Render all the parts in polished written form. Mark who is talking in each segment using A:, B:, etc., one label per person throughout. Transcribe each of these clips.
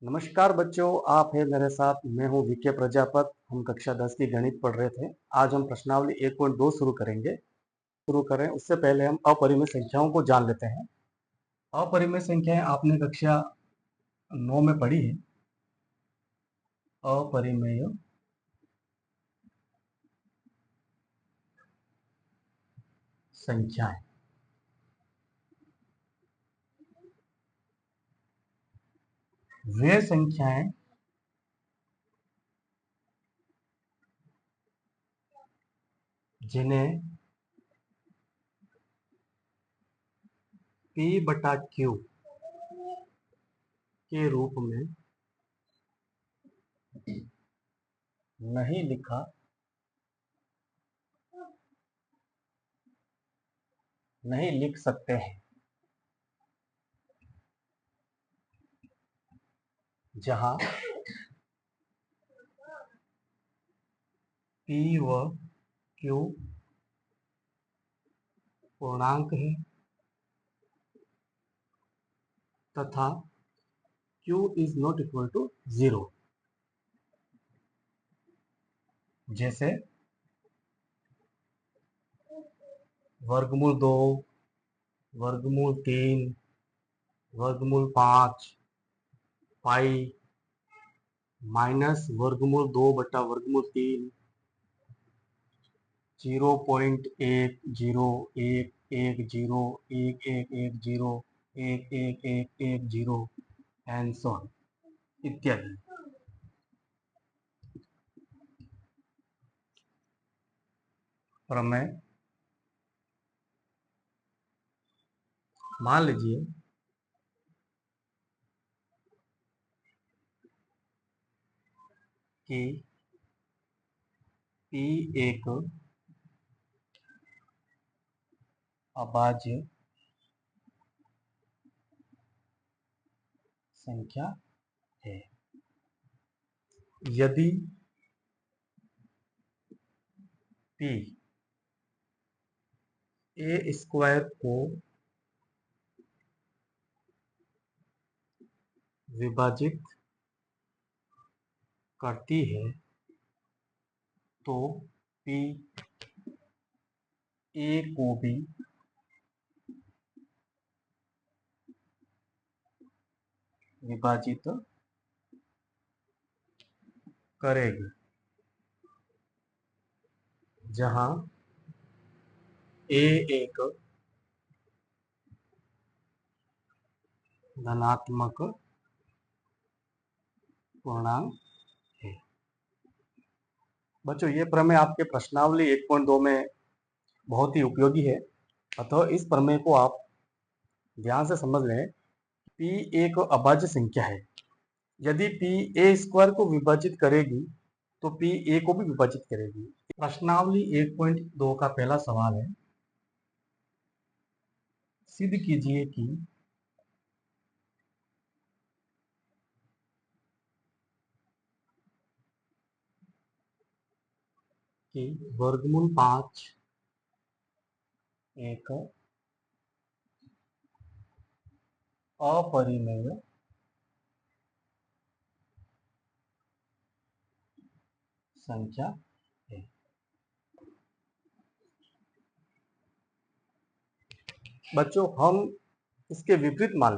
A: नमस्कार बच्चों, आप हैं मेरे साथ। मैं हूं विके प्रजापत। हम कक्षा 10 की गणित पढ़ रहे थे। आज हम प्रश्नावली 1.2 शुरू करेंगे। शुरू करें उससे पहले हम अपरिमेय संख्याओं को जान लेते हैं। अपरिमेय संख्याएं आपने कक्षा 9 में पढ़ी है। अपरिमेय संख्याएं वे संख्याएं जिन्हें P बटा Q के रूप में नहीं लिख सकते हैं, जहां P व Q पूर्णांक है तथा Q is not equal to 0। जैसे वर्गमूल 2, वर्गमूल 3, वर्गमूल 5, पाई, माइनस वर्गमूल 2 बटा वर्गमूल 3, 0.1011101110 111110 एंड सो ऑन इत्यादि। प्रमेय मान लीजिए कि P एक अभाज्य संख्या है। यदि P ए स्क्वायर को विभाजित करती है तो P ए को भी विभाजित करेगी, जहां ए एक धनात्मक पूर्णांक है। बच्चों, ये प्रमेय आपके प्रश्नावली 1.2 में बहुत ही उपयोगी है। अतः इस प्रमेय को आप ध्यान से समझ लें। P एक अभाज्य संख्या है। यदि P ए स्क्वायर को विभाजित करेगी तो P ए को भी विभाजित करेगी। प्रश्नावली 1.2 का पहला सवाल है, सिद्ध कीजिए कि वर्गमूल 5 एक अपरिमेय संख्या है। बच्चों, हम इसके विपरीत मान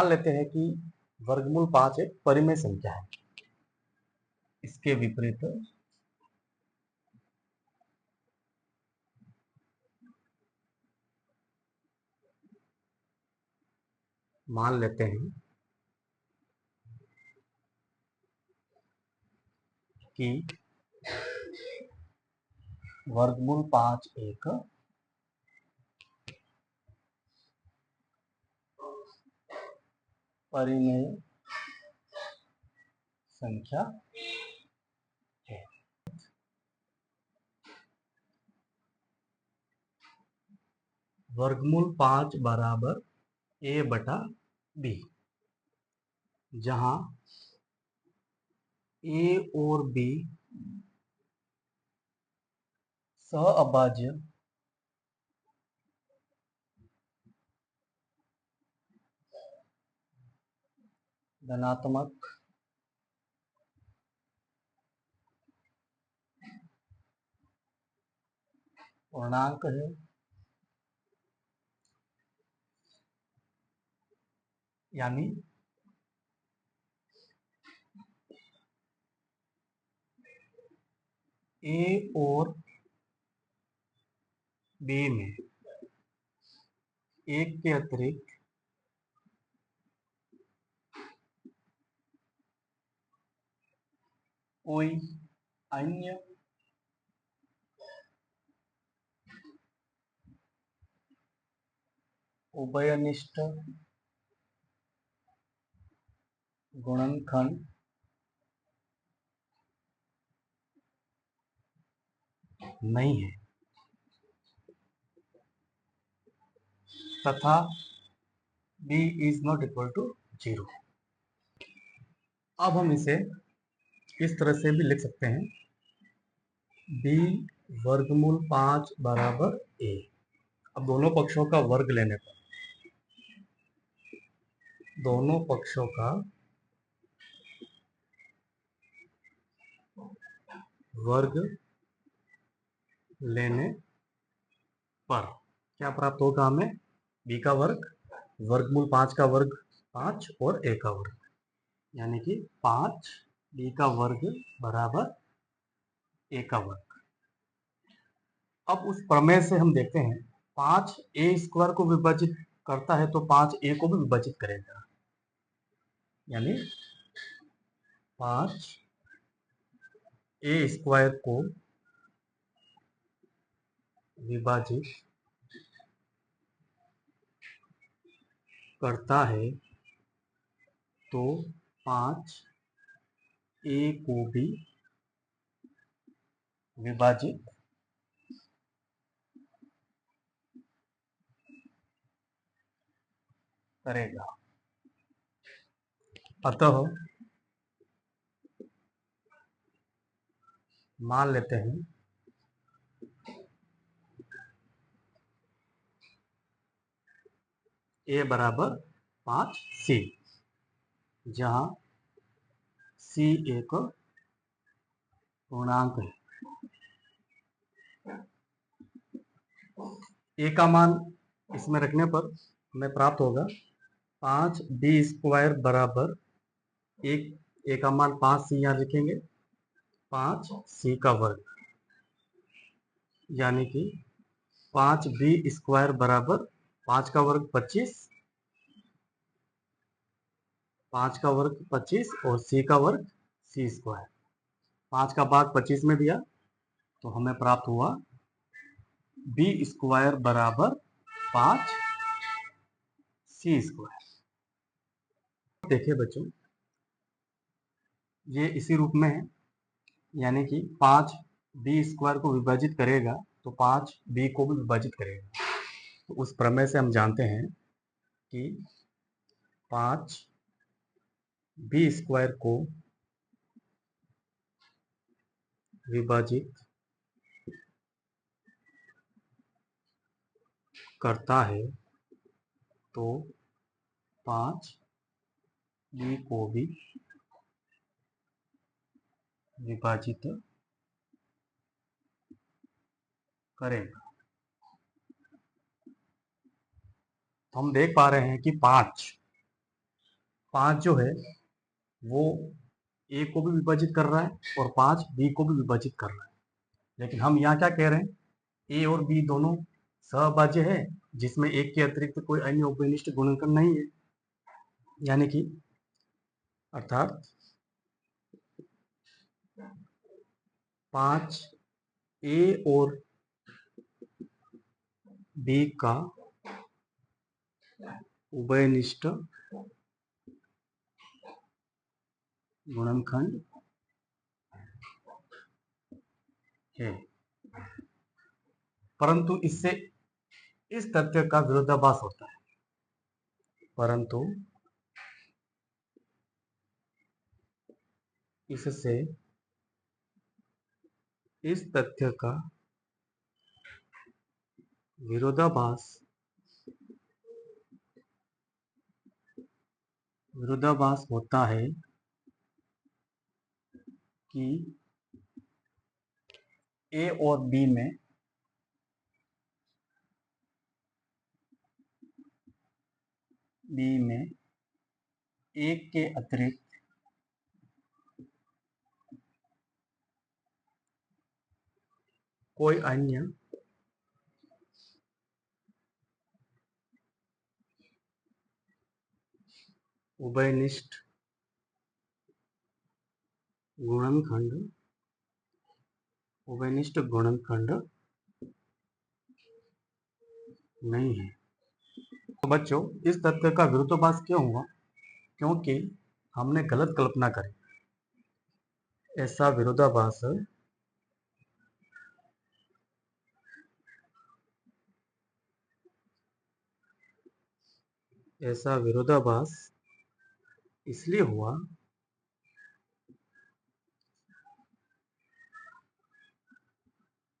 A: लेते हैं कि वर्गमूल 5 एक परिमेय संख्या है। इसके विपरीत मान लेते हैं कि वर्गमूल 5 एक परिमेय संख्या है। वर्गमूल 5 बराबर ए बटा बी, जहां ए और बी सहअभाज्य धनात्मक पूर्णांक है, यानी ए और बी में एक के अतिरिक्त कोई अन्य उभयनिष्ठ गुणनखंड नहीं है तथा b is not equal to 0। अब हम इसे इस तरह से भी लिख सकते हैं, b वर्गमूल 5 बराबर a। अब दोनों पक्षों का वर्ग लेने पर, दोनों पक्षों का वर्ग लेने पर क्या प्राप्त होगा हमें? b का वर्ग, वर्गमूल 5 का वर्ग 5 और a का वर्ग, यानी कि 5 b का वर्ग बराबर a का वर्ग। अब उस प्रमेय से हम देखते हैं 5 a स्क्वायर को विभाजित करता है तो 5 a को भी विभाजित करेगा, यानी 5 a स्क्वायर को विभाजित करता है तो 5 a को भी विभाजित करेगा। अतः मान लेते हैं a बराबर 5c, जहां c एक पूर्णांक है। a का मान इसमें रखने पर हमें प्राप्त होगा 5 b स्क्वायर बराबर एक, a का मान 5c यहाँ लिखेंगे, 5c का वर्ग, यानी कि 5 b स्क्वायर बराबर 5 का वर्ग 25, 5 का वर्ग 25 और c का वर्ग c स्क्वायर। 5 का भाग 25 में दिया तो हमें प्राप्त हुआ b स्क्वायर बराबर 5 c स्क्वायर। देखिए बच्चों, ये इसी रूप में है, यानी कि 5 b स्क्वायर को विभाजित करेगा तो 5 b को भी विभाजित करेगा। तो उस प्रमेय से हम जानते हैं कि 5 b स्क्वायर को विभाजित करता है तो 5 b को भी विभाजित करेगा। तो हम देख पा रहे हैं कि 5 जो है वो a को भी विभाजित कर रहा है और 5 b को भी विभाजित कर रहा है, लेकिन हम यहाँ क्या कह रहे हैं, a और b दोनों सहभाज्य है जिसमें एक के अतिरिक्त कोई अन्य उभयनिष्ठ गुणनखंड नहीं है, यानी कि अर्थात 5 a और b का उभयनिष्ठ गुणनखंड है, परंतु इससे इस तथ्य का विरोधाभास होता है, परंतु इससे इस तथ्य का विरोधाभास विरोधाभास होता है कि ए और बी में एक के अतिरिक्त कोई अन्य उभयनिष्ठ गुणनखंड नहीं है। तो बच्चों, इस तथ्य का विरोधाभास क्यों हुआ? क्योंकि हमने गलत कल्पना करी। ऐसा विरोधाभास इसलिए हुआ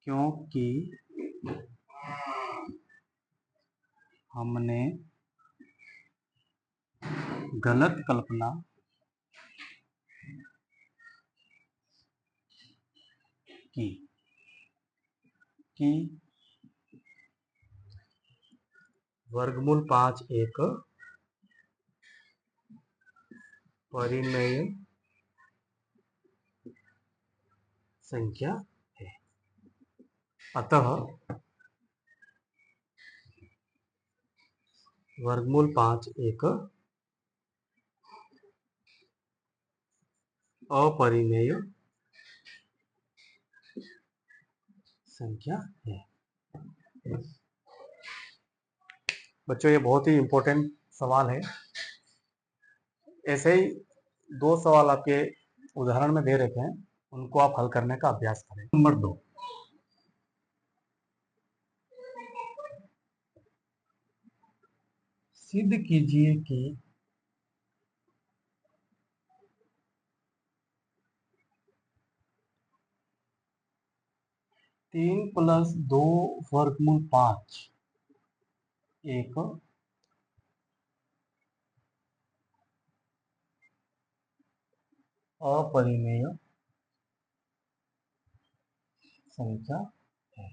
A: क्योंकि हमने गलत कल्पना की कि वर्गमूल 5 एक परिमेय संख्या है। अतः वर्गमूल 5 एक अपरिमेय संख्या है। बच्चों, ये बहुत ही इंपॉर्टेंट सवाल है। ऐसे ही 2 सवाल आपके उदाहरण में दे रखे हैं, उनको आप हल करने का अभ्यास करें। नंबर 2, सिद्ध कीजिए कि 3 + 2 वर्गमूल 5 एक अपरिमेय संख्या है।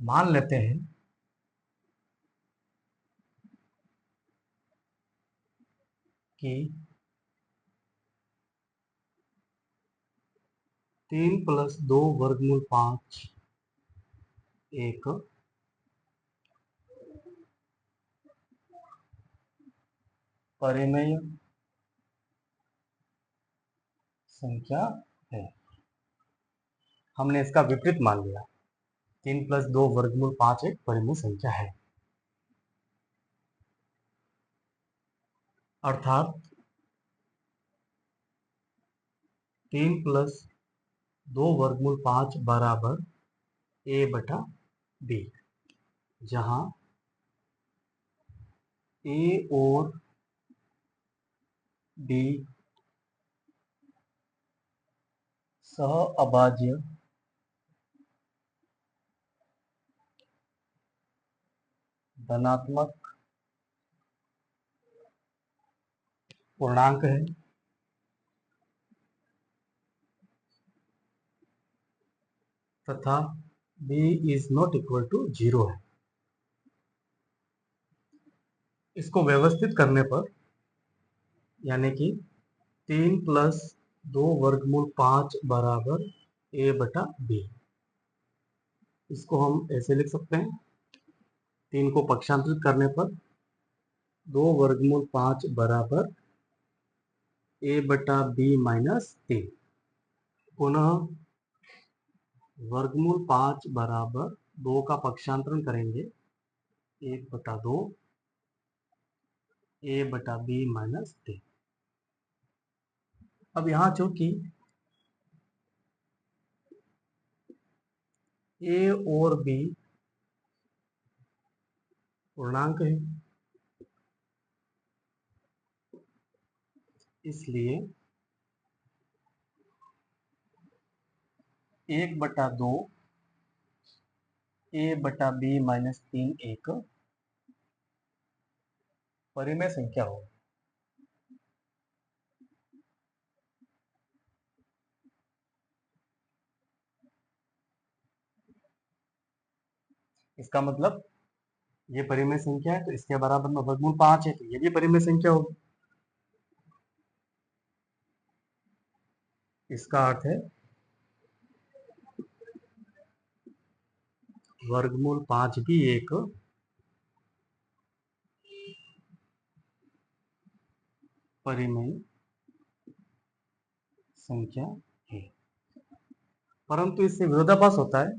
A: मान लेते हैं कि 3 + 2 वर्गमूल 5 एक परिमेय संख्या है। हमने इसका विपरीत मान लिया। 3 + 2 वर्गमूल 5 एक परिमेय संख्या है। अर्थात 3 + 2 वर्गमूल 5 बराबर a/b, जहां a और b सह अभाज्य धनात्मक पूर्णांक है तथा b ≠ 0 है। इसको व्यवस्थित करने पर, यानी कि 3 + 2 वर्गमूल 5 बराबर a/b, इसको हम ऐसे लिख सकते हैं। 3 को पक्षांतरित करने पर 2 वर्गमूल 5 बराबर a/b - 3। पुनः वर्गमूल 5 बराबर 2 का पक्षांतरण करेंगे 1/2 a/b - 3। अब यहाँ चूंकि a और b पूर्णांक है, इसलिए 1/2 ए बटा बी माइनस 3 एक परिमेय संख्या हो। इसका मतलब ये परिमेय संख्या है तो इसके बराबर में वर्गमूल 5 है, तो ये भी परिमेय संख्या होगी। इसका अर्थ है वर्गमूल 5 भी एक परिमेय संख्या है, परंतु इससे विरोधाभास होता है।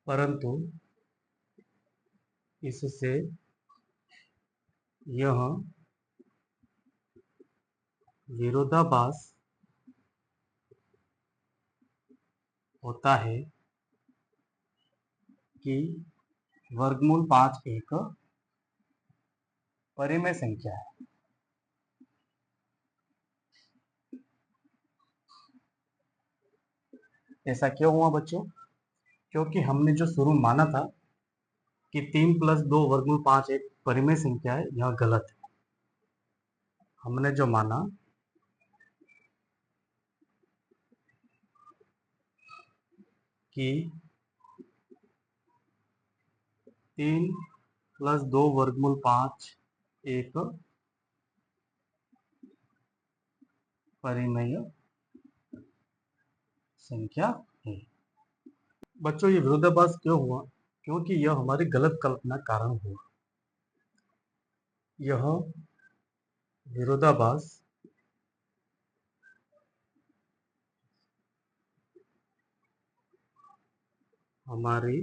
A: परंतु इससे यह विरोधाभास होता है कि वर्गमूल 5 एक परिमेय संख्या है। ऐसा क्यों हुआ बच्चों? क्योंकि हमने जो शुरू में माना था कि 3 + 2 वर्गमूल 5 एक परिमेय संख्या है, यह गलत है। हमने जो माना कि 3 + 2 वर्गमूल 5 एक परिमेय संख्या है। बच्चों ये विरोधाभास क्यों हुआ? क्योंकि यह हमारी गलत कल्पना कारण हुआ। यह विरोधाभास हमारी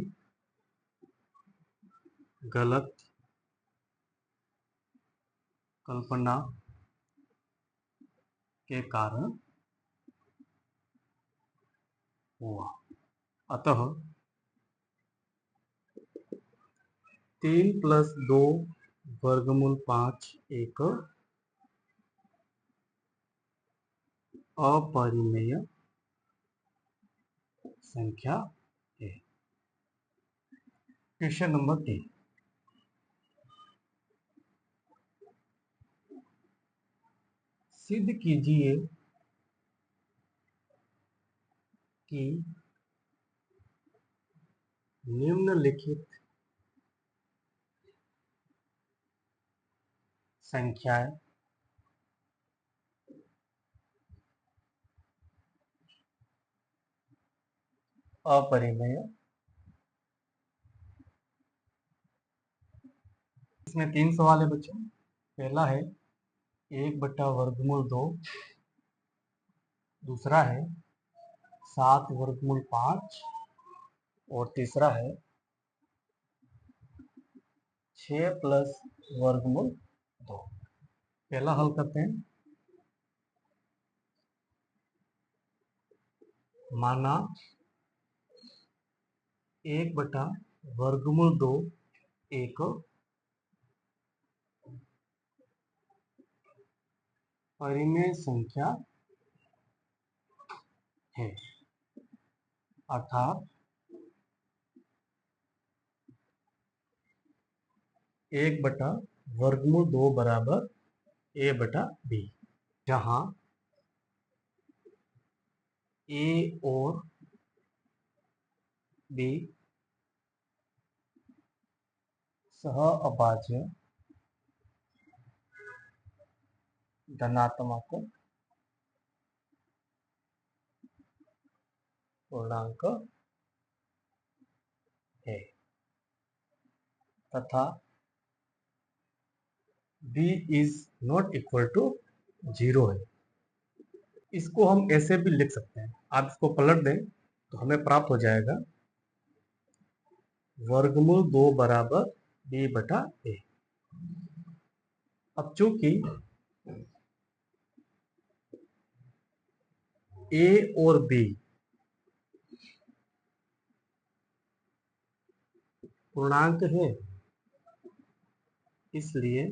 A: गलत कल्पना के कारण हुआ। अतः 3 + 2 वर्गमूल 5 एक अपरिमेय संख्या है। क्वेश्चन नंबर 3, सिद्ध कीजिए कि निम्नलिखित संख्याएं अपरिमेय। इसमें 3 सवाल है बच्चों। पहला है 1 बटा वर्गमूल 2, दूसरा है 7 वर्गमूल 5 और तीसरा है 6 प्लस वर्गमूल 2। पहला हल करते हैं। माना 1 बटा वर्गमूल 2 एक परिमेय संख्या है, अर्थात 1 बटा वर्गमूल 2 बराबर ए बटा बी, जहां ए और बी सह अभाज्य धनात्मक पूर्णांक है तथा b is not equal to 0 है। इसको हम ऐसे भी लिख सकते हैं। आप इसको पलट दें तो हमें प्राप्त हो जाएगा वर्गमूल 2 बराबर b बटा a। अब चूंकि a और b पूर्णांक है, इसलिए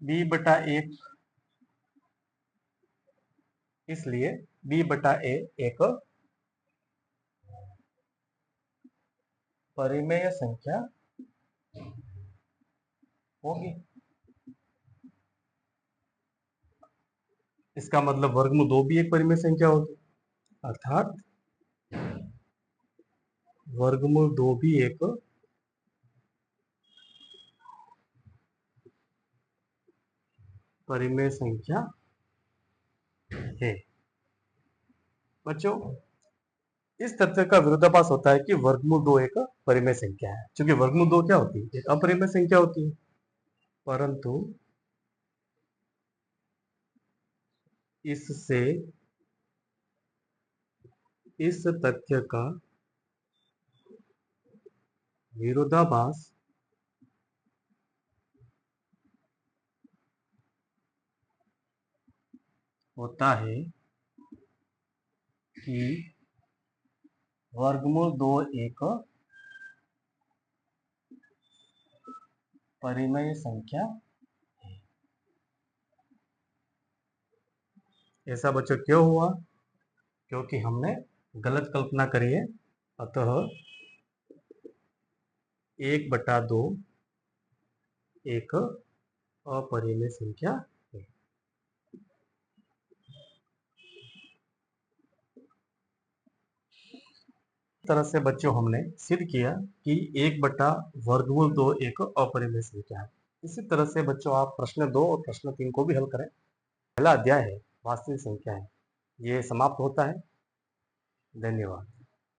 A: b बटा 1 इसलिए b बटा a एक परिमेय संख्या होगी। इसका मतलब वर्गमूल 2 भी एक परिमेय संख्या होगी, अर्थात वर्गमूल 2 भी एक परिमेय संख्या है। बच्चों, इस तथ्य का विरोधाभास होता है कि वर्गमूल 2 एक परिमेय संख्या है, क्योंकि वर्गमूल 2 क्या होती है? एक अपरिमेय संख्या होती है। परंतु इससे इस तथ्य का विरोधाभास होता है कि वर्गमूल 2 एक परिमेय संख्या है। ऐसा बच्चों क्यों हुआ? क्योंकि हमने गलत कल्पना करी है। अतः 1/2 एक अपरिमेय संख्या है। इस तरह से बच्चों हमने सिद्ध किया कि 1/वर्गमूल 2 एक अपरिमेय संख्या है। इसी तरह से बच्चों आप प्रश्न 2 और प्रश्न 3 को भी हल करें। पहला अध्याय है वास्तविक संख्या है, ये समाप्त होता है। धन्यवाद।